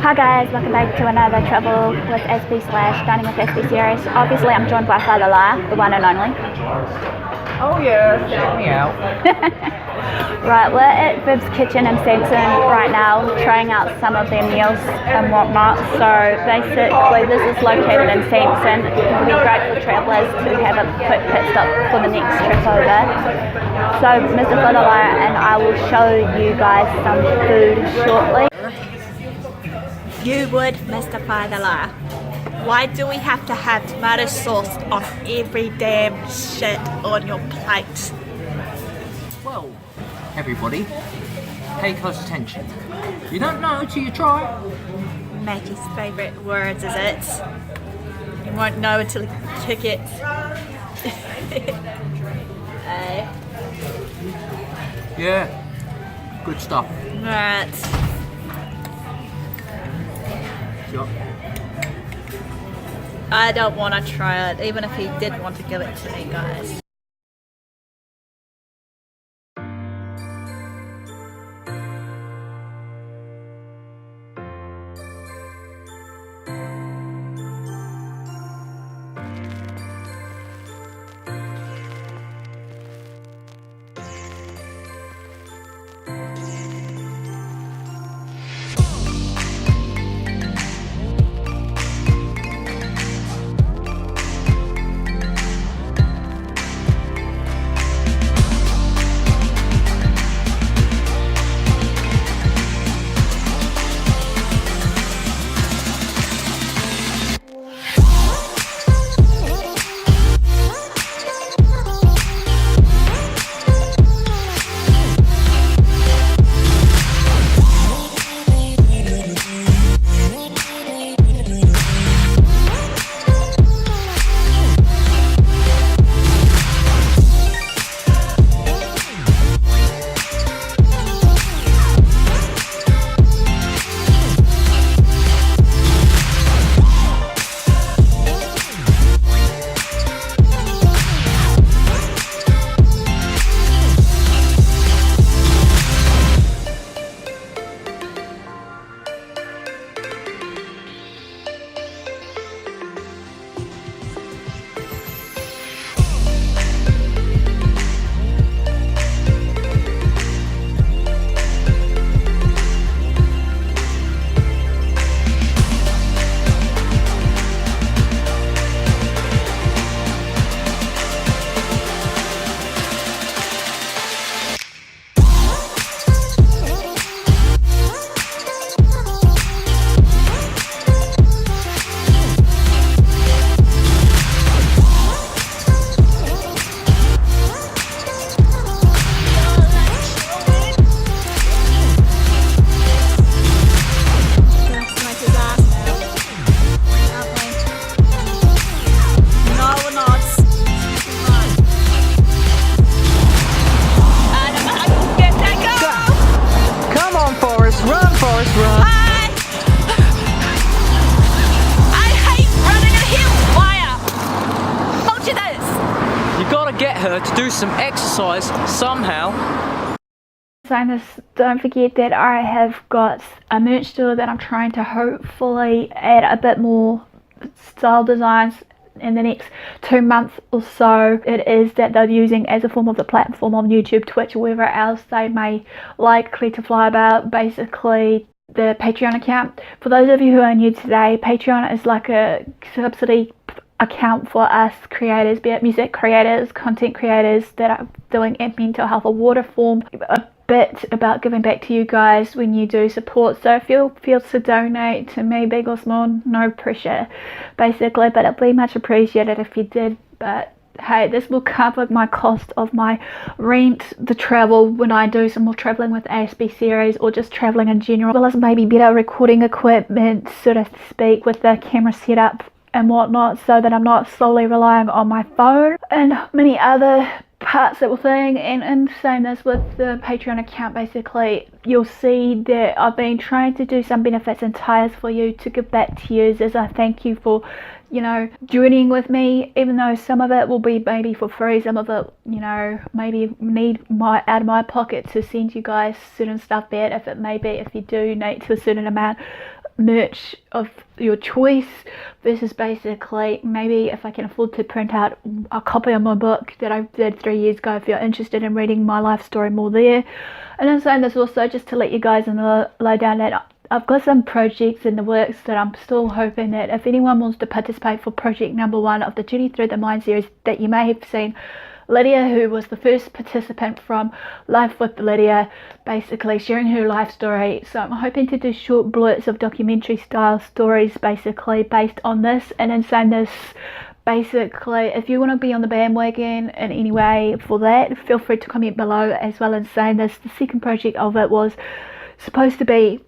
Hi guys, welcome back to another travel with Aspie / dining with Aspie series. Obviously I'm joined by FireTheLier, the one and only. Oh yeah, check me out. Right, we're at Vib's Kitchen in Sanson right now, trying out some of their meals and whatnot. So basically this is located in Sanson. It will be great for travellers to have a quick pit stop for the next trip over. So Mr. FireTheLier and I will show you guys some food shortly. You would, Mr. FireTheLier. Why do we have to have tomato sauce on every damn shit on your plate? Well, everybody, pay close attention. You don't know till you try. Maggie's favourite words, is it? You won't know until you kick it. Yeah, good stuff. Right. Yep. I don't want to try it, even if he did want to give it to me, guys. Get her to do some exercise somehow. Don't forget that I have got a merch store that I'm trying to hopefully add a bit more style designs in the next 2 months or so. It is that they're using as a form of the platform on YouTube, Twitch, or wherever else they may likely to fly about. Basically the Patreon account. For those of you who are new today, Patreon is like a subsidy account for us creators, be it music creators, content creators that are doing mental health or water form, a bit about giving back to you guys when you do support. So feel free to donate to me, big or small, no pressure basically, but it'd be much appreciated if you did. But hey, this will cover my cost of my rent, the travel when I do some more traveling with Aspie series, or just traveling in general, as well as maybe better recording equipment, so to speak, with the camera setup and whatnot, so that I'm not solely relying on my phone and many other parts that we're saying. And saying this with the Patreon account, basically you'll see that I've been trying to do some benefits and ties for you to give back to you as I thank you for you know, journeying with me, even though some of it will be maybe for free, some of it, you know, maybe need out of my pocket to send you guys certain stuff, be it if it may be if you do donate to a certain amount merch of your choice, versus basically maybe if I can afford to print out a copy of my book that I did 3 years ago, if you're interested in reading my life story more there. And I'm saying this also just to let you guys know down that I've got some projects in the works that I'm still hoping that if anyone wants to participate for project number 1 of the Journey Through the Mind series that you may have seen, Lydia, who was the first participant from Life with Lydia, basically sharing her life story. So I'm hoping to do short blurts of documentary style stories basically based on this. And in saying this, basically if you want to be on the bandwagon in any way for that, feel free to comment below. As well as saying this, the second project of it was supposed to be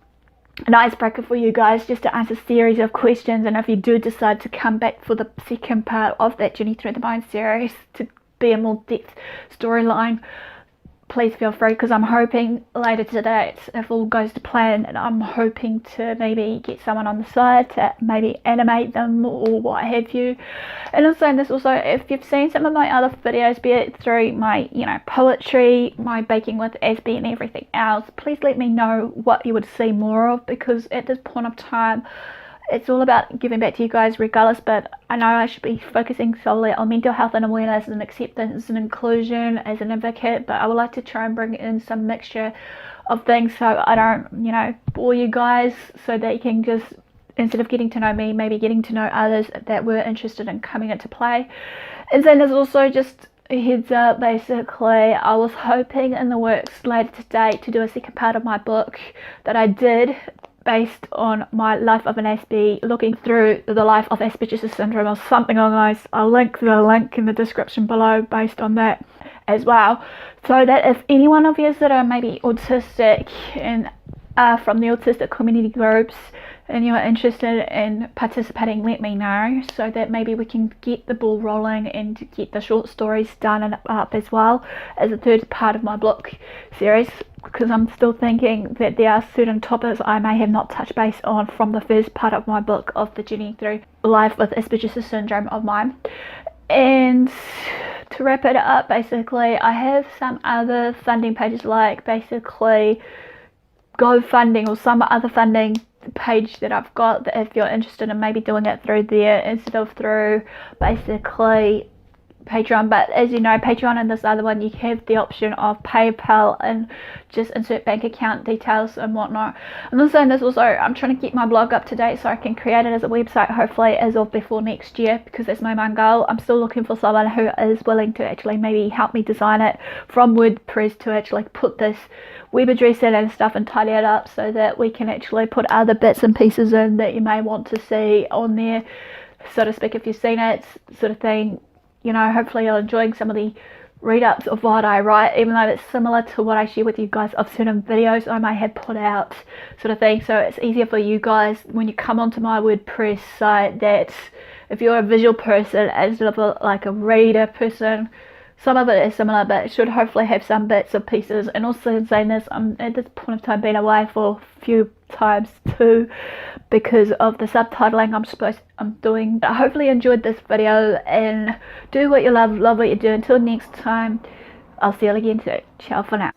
an icebreaker for you guys, just to answer a series of questions. And if you do decide to come back for the second part of that Journey Through the Mind series to be a more depth storyline, please feel free, because I'm hoping later today, if all goes to plan, and I'm hoping to maybe get someone on the side to maybe animate them or what have you. And I'm saying this also, if you've seen some of my other videos, be it through my poetry, my baking with Aspie and everything else, please let me know what you would see more of, because at this point of time it's all about giving back to you guys regardless. But I know I should be focusing solely on mental health and awareness and acceptance and inclusion as an advocate, but I would like to try and bring in some mixture of things so I don't bore you guys, so that you can just, instead of getting to know me, maybe getting to know others that were interested in coming into play. And then there's also just a heads up, basically I was hoping in the works later today to do a second part of my book that I did based on my life of an Aspie, looking through the life of Asperger's syndrome or something along those. I'll link the link in the description below based on that as well, so that if any one of you that are maybe autistic and are from the autistic community groups and you are interested in participating, let me know, so that maybe we can get the ball rolling and get the short stories done and up as well as a third part of my book series, because I'm still thinking that there are certain topics I may have not touched base on from the first part of my book of the Journey Through Life with Asperger's Syndrome of mine. And to wrap it up, basically I have some other funding pages, like basically GoFunding or some other funding page that I've got, that if you're interested in maybe doing it through there instead of through basically Patreon. But as you know, Patreon and this other one, you have the option of PayPal and just insert bank account details and whatnot. I'm also saying this also, I'm trying to get my blog up to date so I can create it as a website hopefully as of before next year, because that's my main goal. I'm still looking for someone who is willing to actually maybe help me design it from WordPress to actually put this web address in and stuff and tidy it up, so that we can actually put other bits and pieces in that you may want to see on there, so to speak, if you've seen it, sort of thing. Hopefully you're enjoying some of the read-ups of what I write, even though it's similar to what I share with you guys of certain videos I may have put out, sort of thing. So it's easier for you guys when you come onto my WordPress site, that if you're a visual person instead of like a reader person, some of it is similar, but it should hopefully have some bits and pieces. And also in saying this, I'm at this point of time been away for a few times too, because of the subtitling I'm doing. I hopefully enjoyed this video, and do what you love what you do. Until next time, I'll see you again soon. Ciao for now.